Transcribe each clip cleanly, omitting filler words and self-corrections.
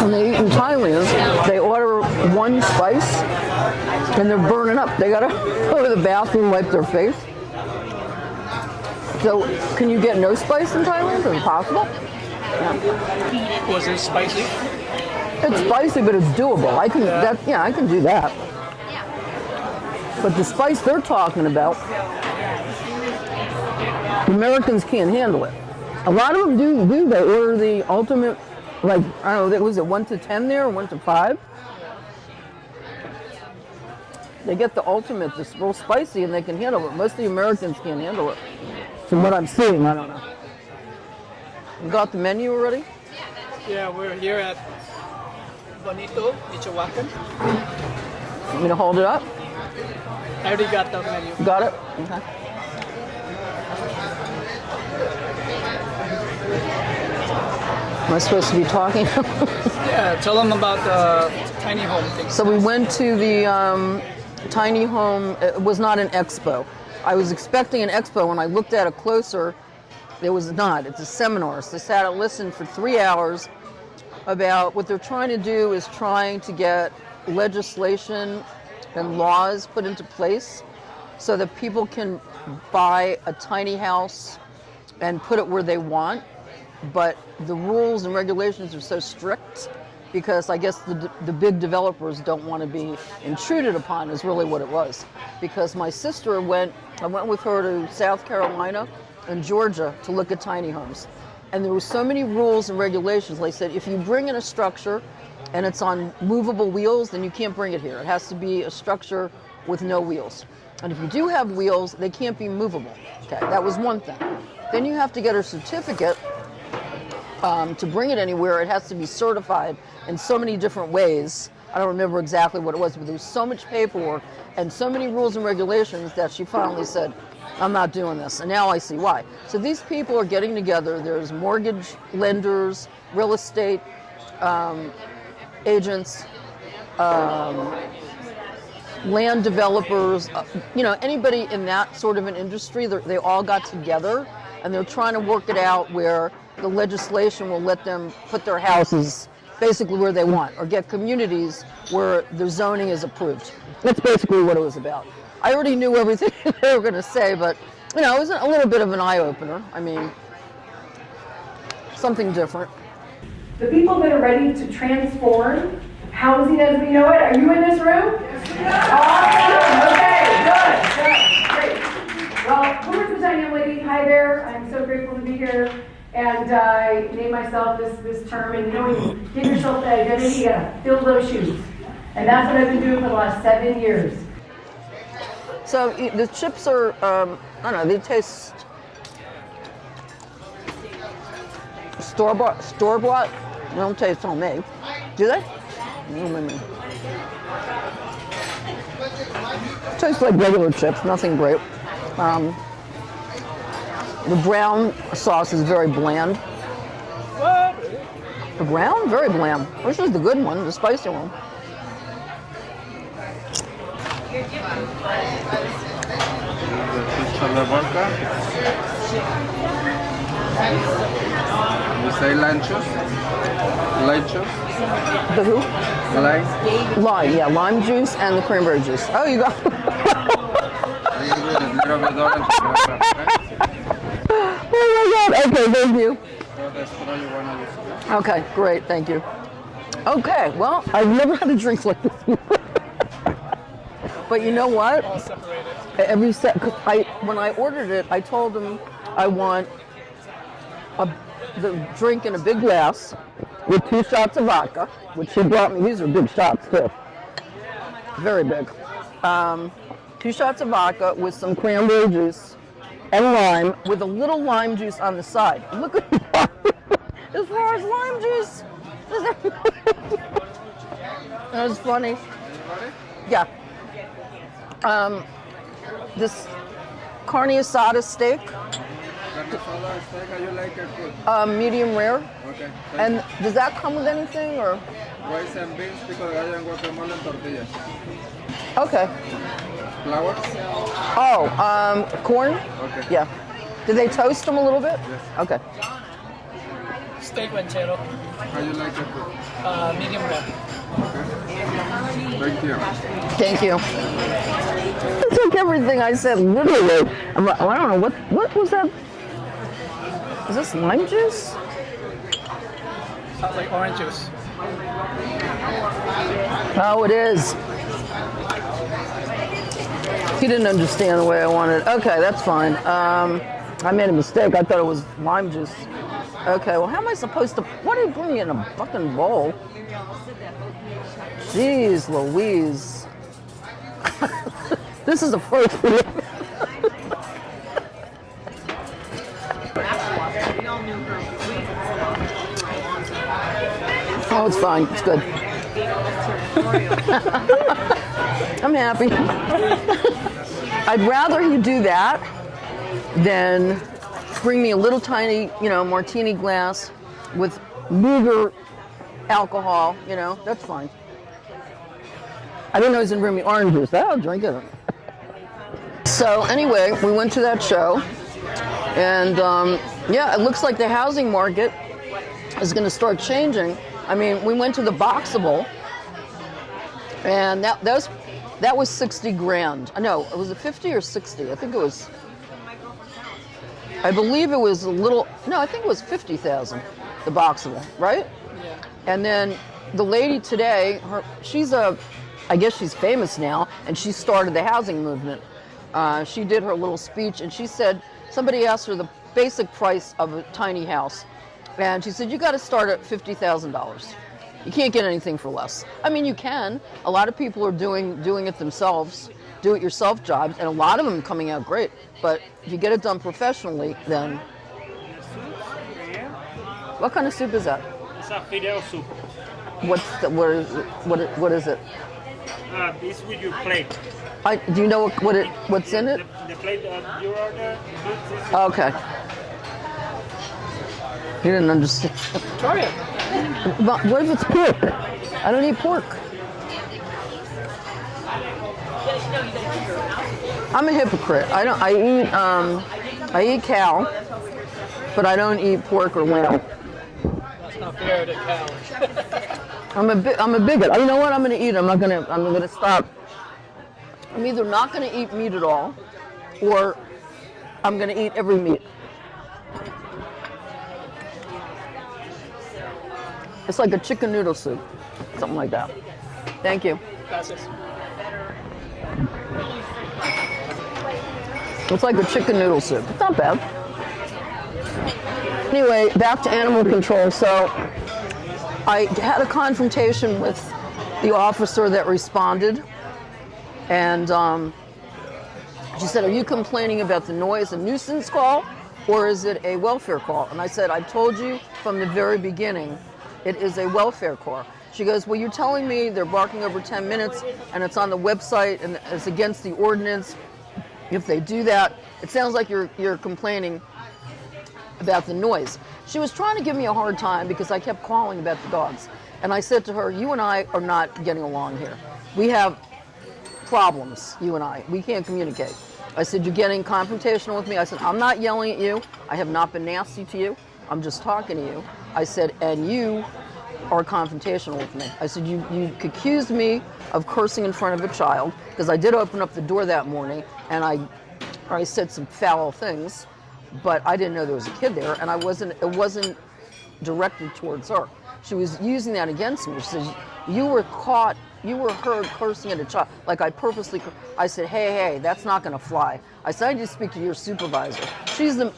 When they eat in Thailand, they order one spice and they're burning up. They gotta go to the bathroom, wipe their face. So, can you get no spice in Thailand? Is it possible? Yeah. Was it spicy? It's spicy, but it's doable. I can, I can do that. But the spice they're talking about, Americans can't handle it. A lot of them do. They order the ultimate, like, I don't know, was it 1 to 10 there, or 1 to 5? They get the ultimate, this real spicy, and they can handle it. Most of the Americans can't handle it. From what I'm seeing, I don't know. You got the menu already? Yeah, we're here at Bonita, Michoacan. Want me to hold it up? I already got the menu. Got it? Okay. Am I supposed to be talking? Yeah, tell them about the tiny home thing. So we went to the tiny home. It was not an expo. I was expecting an expo. When I looked at it closer, it was not. It's a seminar. So I sat and listened for 3 hours about what they're trying to do is trying to get legislation and laws put into place so that people can buy a tiny house and put it where they want. But the rules and regulations are so strict because I guess the big developers don't want to be intruded upon is really what it was. Because my sister I went with her to South Carolina and Georgia to look at tiny homes. And there were so many rules and regulations. They said, if you bring in a structure and it's on movable wheels, then you can't bring it here. It has to be a structure with no wheels. And if you do have wheels, they can't be movable. Okay, that was one thing. Then you have to get a certificate to bring it anywhere. It has to be certified in so many different ways. I don't remember exactly what it was, but there was so much paperwork and so many rules and regulations that she finally said, I'm not doing this. And now I see why. So these people are getting together. There's mortgage lenders, real estate agents, land developers, anybody in that sort of an industry. They all got together and they're trying to work it out where the legislation will let them put their houses basically where they want, or get communities where the zoning is approved. That's basically what it was about. I already knew everything they were going to say, but it was a little bit of an eye-opener. I mean, something different. The people that are ready to transform housing as we know it, are you in this room? Awesome. Okay, good, great. Well, who is the tiny young lady? Hi there. I'm so grateful to be here. And I named myself this term, and when you give yourself that identity, you gotta fill those shoes. And that's what I've been doing for the last 7 years. So the chips are, I don't know, they taste store-bought. They don't taste homemade. Do they? Tastes like regular chips, nothing great. The brown sauce is very bland. What? The brown, very bland. Which is the good one, the spicy one. You say lime juice? Lime juice? The who? Lime? Lime, yeah, lime juice and the cranberry juice. Oh, you got. Little bit orange. Oh my God. Okay, thank you. So the straw you wanna use. Okay, great, thank you. Okay, well, I've never had a drink like this before. But you know what? All separated. Every set, cause when I ordered it, I told them I want the drink in a big glass with 2 shots of vodka, which she brought me. These are big shots too, very big. 2 shots of vodka with some cranberry juice and lime, with a little lime juice on the side. Look at as far as lime juice. That was funny. Yeah. This carne asada steak, Carne asada steak, how you like it good? medium rare. Okay. And does that come with anything or? Rice and beans, pico de gallo, and guacamole and tortillas. Okay. Flowers? Oh, corn? Okay. Yeah. Do they toast them a little bit? Yes. Okay. Steak ranchero, How you like it good? medium rare. Thank you. Thank you. It took everything I said literally. I don't know, what was that? Is this lime juice? Sounds like orange juice. Oh, it is. He didn't understand the way I wanted. Okay, that's fine. I made a mistake. I thought it was lime juice. Okay, well, how am I supposed to? What are you bringing in a fucking bowl? Jeez Louise. This is the first for me. Oh, it's fine. It's good. I'm happy. I'd rather you do that than bring me a little tiny, martini glass with meager alcohol, that's fine. I didn't know he was gonna bring me orange juice. I'll drink it. So anyway, we went to that show, and yeah, it looks like the housing market is gonna start changing. I mean, we went to the Boxable, and that was 60 grand. No, was it 50 or 60? I think it was. I believe it was a little. No, I think it was 50,000. The Boxable, right? Yeah. And then the lady today, I guess she's famous now, and she started the housing movement. She did her little speech, and she said, somebody asked her the basic price of a tiny house, and she said, you got to start at $50,000. You can't get anything for less. I mean, you can. A lot of people are doing it themselves, do-it-yourself jobs, and a lot of them coming out great. But if you get it done professionally, then... What kind of soup is that? It's a fidel soup. What is it? This with your plate. Do you know what's in it? The plate that you order. Okay. He didn't understand. Try it. But what if it's pork? I don't eat pork. I'm a hypocrite. I eat cow, but I don't eat pork or lamb. That's not fair to cows. I'm a bigot. You know what? I'm gonna eat. I'm gonna stop. I'm either not gonna eat meat at all, or I'm gonna eat every meat. It's like a chicken noodle soup, something like that. Thank you. Gracias. It's like a chicken noodle soup. It's not bad. Anyway, back to animal control. So I had a confrontation with the officer that responded, and she said, are you complaining about the noise, a nuisance call, or is it a welfare call? And I said, I told you from the very beginning, it is a welfare call. She goes, well, you're telling me they're barking over 10 minutes, and it's on the website, and it's against the ordinance. If they do that, it sounds like you're complaining about the noise. She was trying to give me a hard time because I kept calling about the dogs. And I said to her, you and I are not getting along here. We have problems, you and I. We can't communicate. I said, you're getting confrontational with me. I said, I'm not yelling at you. I have not been nasty to you. I'm just talking to you. I said, and you are confrontational with me. I said, you accused me of cursing in front of a child, because I did open up the door that morning, and I said some foul things, but I didn't know there was a kid there, and it wasn't directed towards her. She was using that against me. She says, you were heard cursing at a child. Like I purposely, I said, hey, that's not gonna fly. I said, I need to speak to your supervisor. She's the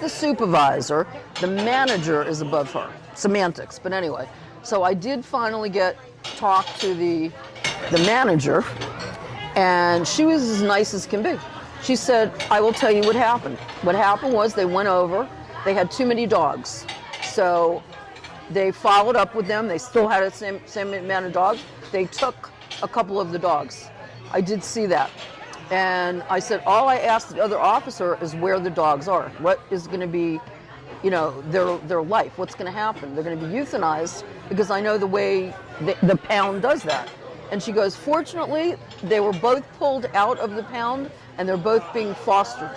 supervisor. The manager is above her. Semantics, but anyway. So I did finally talk to the manager, and she was as nice as can be. She said, I will tell you what happened. What happened was they went over, they had too many dogs. So they followed up with them. They still had the same amount of dogs. They took a couple of the dogs. I did see that. And I said, all I asked the other officer is where the dogs are. What is going to be, their life? What's going to happen? They're going to be euthanized, because I know the way the pound does that. And she goes, fortunately, they were both pulled out of the pound, and they're both being fostered.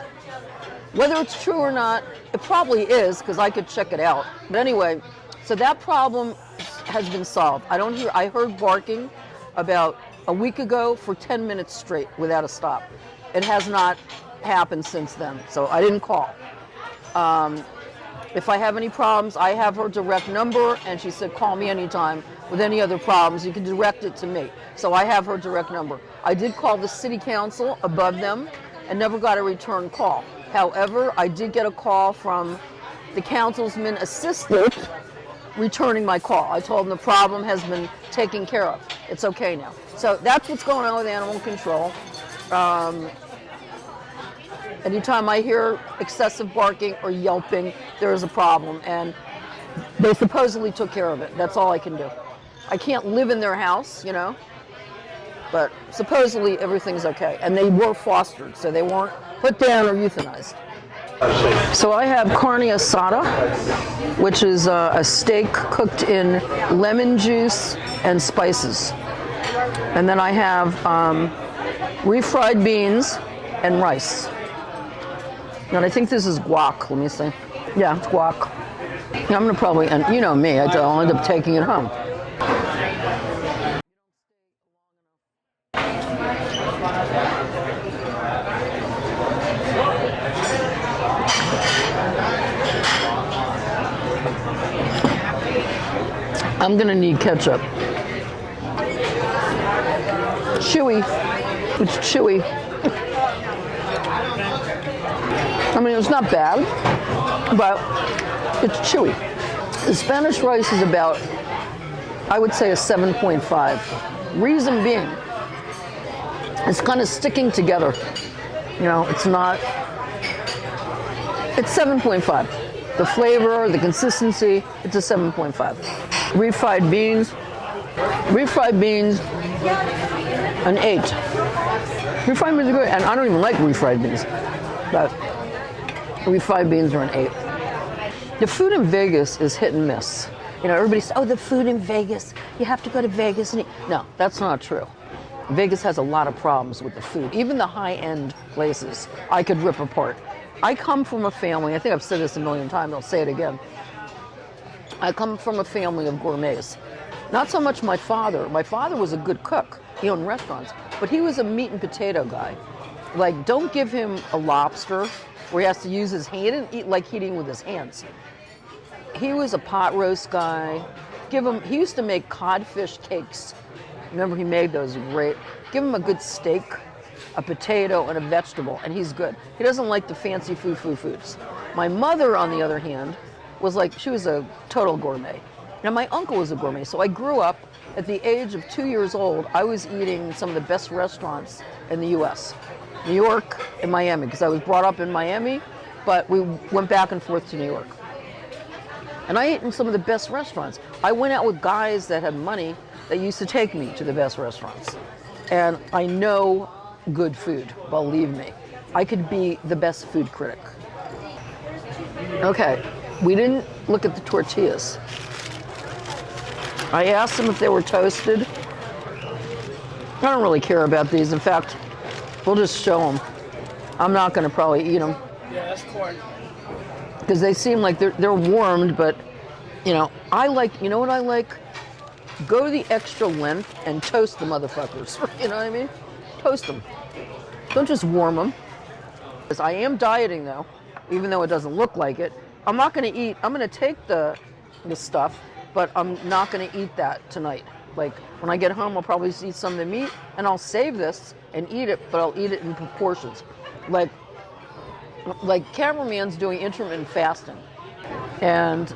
Whether it's true or not, it probably is, because I could check it out. But anyway, so that problem has been solved. I heard barking about a week ago for 10 minutes straight without a stop. It has not happened since then, so I didn't call. If I have any problems, I have her direct number, and she said, call me anytime with any other problems. You can direct it to me. So I have her direct number. I did call the city council above them and never got a return call. However, I did get a call from the councilman assistant returning my call. I told him the problem has been taken care of. It's okay now. So that's what's going on with animal control. Anytime I hear excessive barking or yelping, there is a problem, and they supposedly took care of it. That's all I can do. I can't live in their house, but supposedly everything's okay. And they were fostered, so they weren't put down or euthanized. So I have carne asada, which is a steak cooked in lemon juice and spices. And then I have refried beans and rice. And I think this is guac. Let me see. Yeah, it's guac. I'm gonna probably, and you know me, I'll end up taking it home. I'm gonna need ketchup. Chewy. It's chewy. I mean, it's not bad, but it's chewy. The Spanish rice is about, I would say, a 7.5. Reason being, it's kind of sticking together. It's not, it's 7.5. The flavor, the consistency, it's a 7.5. Refried beans, an 8. Refried beans are good, and I don't even like refried beans, but refried beans are an 8. The food in Vegas is hit and miss. Everybody says, oh, the food in Vegas, you have to go to Vegas and eat. No, that's not true. Vegas has a lot of problems with the food. Even the high-end places, I could rip apart. I come from a family, I think I've said this a million times, I'll say it again. I come from a family of gourmets. Not so much my father. My father was a good cook. He owned restaurants, but he was a meat and potato guy. Like, don't give him a lobster where he has to use his hand. He didn't eat like eating with his hands. He was a pot roast guy. He used to make codfish cakes. Remember, he made those great. Give him a good steak, a potato, and a vegetable, and he's good. He doesn't like the fancy foods. My mother, on the other hand, she was a total gourmet. Now, my uncle was a gourmet, so I grew up at the age of 2 years old. I was eating some of the best restaurants in the U.S., New York and Miami, because I was brought up in Miami, but we went back and forth to New York. And I ate in some of the best restaurants. I went out with guys that had money that used to take me to the best restaurants. And I know good food, believe me. I could be the best food critic. Okay, we didn't look at the tortillas. I asked them if they were toasted. I don't really care about these. In fact, we'll just show them. I'm not going to probably eat them. Yeah, that's corn. Because they seem like they're warmed, but, you know, I like, you know what I like? Go to the extra length and toast the motherfuckers. You know what I mean? Toast them. Don't just warm them. Because I am dieting, though, even though it doesn't look like it. I'm not going to eat, I'm going to take the stuff, but I'm not going to eat that tonight. Like, when I get home, I'll probably eat some of the meat, and I'll save this and eat it, but I'll eat it in proportions. Like cameraman's doing intermittent fasting, and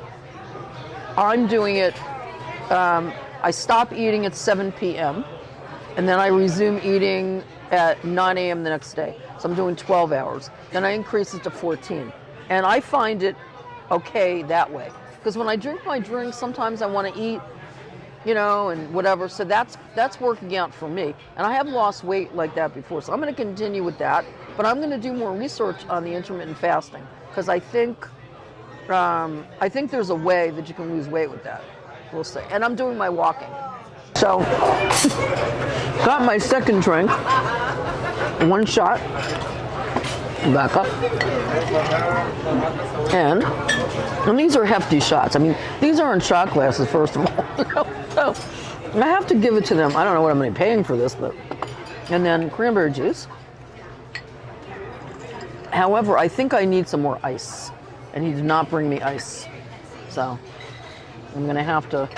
I'm doing it, I stop eating at 7 p.m., and then I resume eating at 9 a.m. the next day. So I'm doing 12 hours. Then I increase it to 14. And I find it okay that way. Because when I drink my drink, sometimes I want to eat, you know, and whatever. So that's working out for me. And I have lost weight like that before. So I'm going to continue with that. But I'm going to do more research on the intermittent fasting. Because I think there's a way that you can lose weight with that. We'll see. And I'm doing my walking. So, got my second drink. One shot. Back up. And these are hefty shots. I mean, these aren't shot glasses, first of all. So, I have to give it to them. I don't know what I'm going to be paying for this, but. And then cranberry juice. However, I think I need some more ice. And he did not bring me ice. So, I'm going to have to.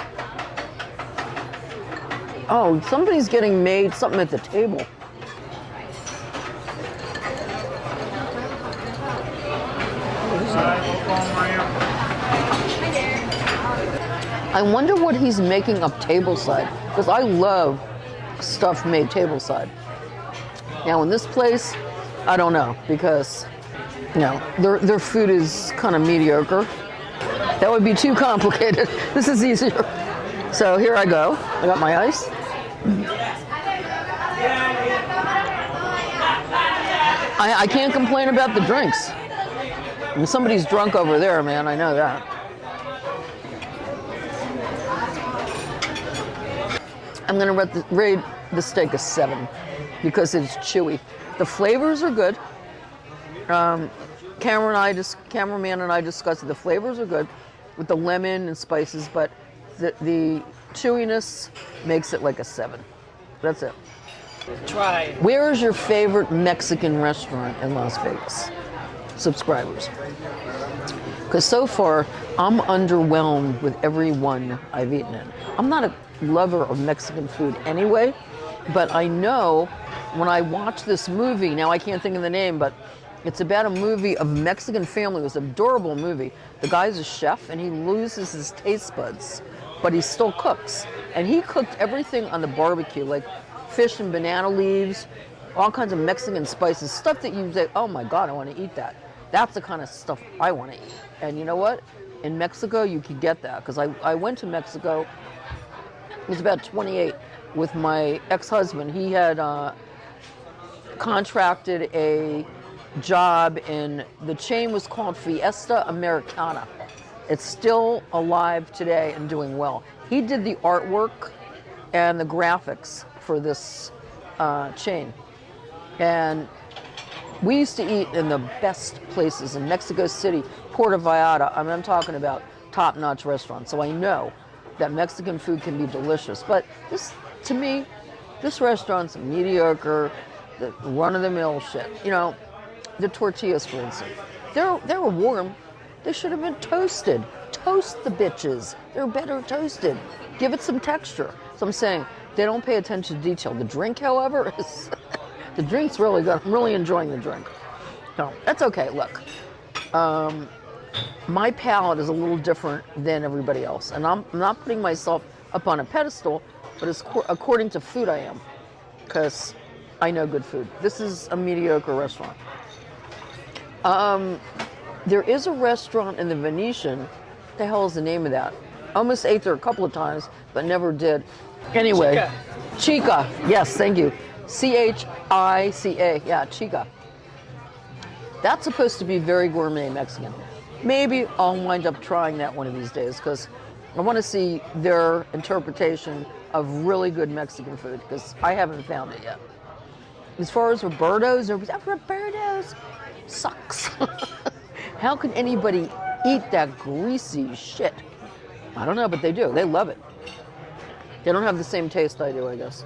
Oh, somebody's getting made something at the table. I wonder what he's making up tableside, because I love stuff made tableside. Now in this place, I don't know, because you know, their food is kind of mediocre. That would be too complicated. This is easier. So here I go. I got my ice. I can't complain about the drinks. I mean, somebody's drunk over there, man. I know that. I'm going to rate the steak a 7 because it's chewy. The flavors are good. Cameraman and I discussed it. The flavors are good with the lemon and spices, but the chewiness makes it like a 7. That's it. Try. Where is your favorite Mexican restaurant in Las Vegas? Subscribers. Because so far, I'm underwhelmed with every one I've eaten in. I'm not a lover of Mexican food anyway, but I know when I watch this movie, now I can't think of the name, but it's about a movie of a Mexican family. It was an adorable movie. The guy's a chef and he loses his taste buds, but he still cooks. And he cooked everything on the barbecue, like fish and banana leaves, all kinds of Mexican spices, stuff that you say, oh my God, I want to eat that. That's the kind of stuff I want to eat. And you know what? In Mexico, you could get that. Because I went to Mexico, I was about 28, with my ex-husband. He had contracted a job in, the chain was called Fiesta Americana. It's still alive today and doing well. He did the artwork and the graphics for this chain. And we used to eat in the best places in Mexico City, Puerto Vallarta. I mean, I'm talking about top-notch restaurants. So I know that Mexican food can be delicious. But this, to me, this restaurant's mediocre, the run-of-the-mill shit. You know, the tortillas, for instance, they were warm. They should have been toasted. Toast the bitches. They're better toasted. Give it some texture. So I'm saying they don't pay attention to detail. The drink, however, is the drink's really good. I'm really enjoying the drink. No, that's okay. Look, my palate is a little different than everybody else, and I'm not putting myself up on a pedestal, but it's according to food I am, because I know good food. This is a mediocre restaurant. There is a restaurant in the Venetian. What the hell is the name of that? Almost ate there a couple of times, but never did. Anyway, Chica. Yes, thank you. Chica. Yeah, Chica. That's supposed to be very gourmet Mexican. Maybe I'll wind up trying that one of these days because I want to see their interpretation of really good Mexican food because I haven't found it yet. As far as Roberto's, Roberto's sucks. How can anybody eat that greasy shit? I don't know, but they do. They love it. They don't have the same taste I do, I guess.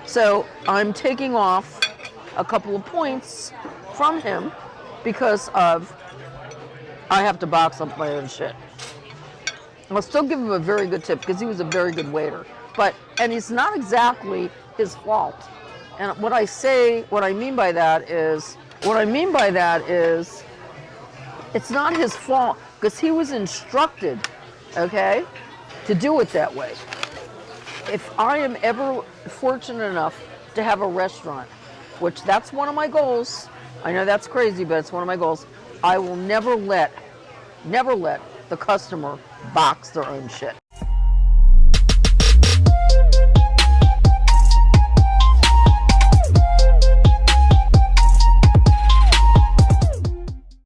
So I'm taking off a couple of points from him because of I have to box up my own shit. I'll still give him a very good tip because he was a very good waiter. And it's not exactly his fault. And what I mean by that is, it's not his fault because he was instructed, okay, to do it that way. If I am ever fortunate enough to have a restaurant, which that's one of my goals, I know that's crazy, but it's one of my goals, I will never let the customer box their own shit.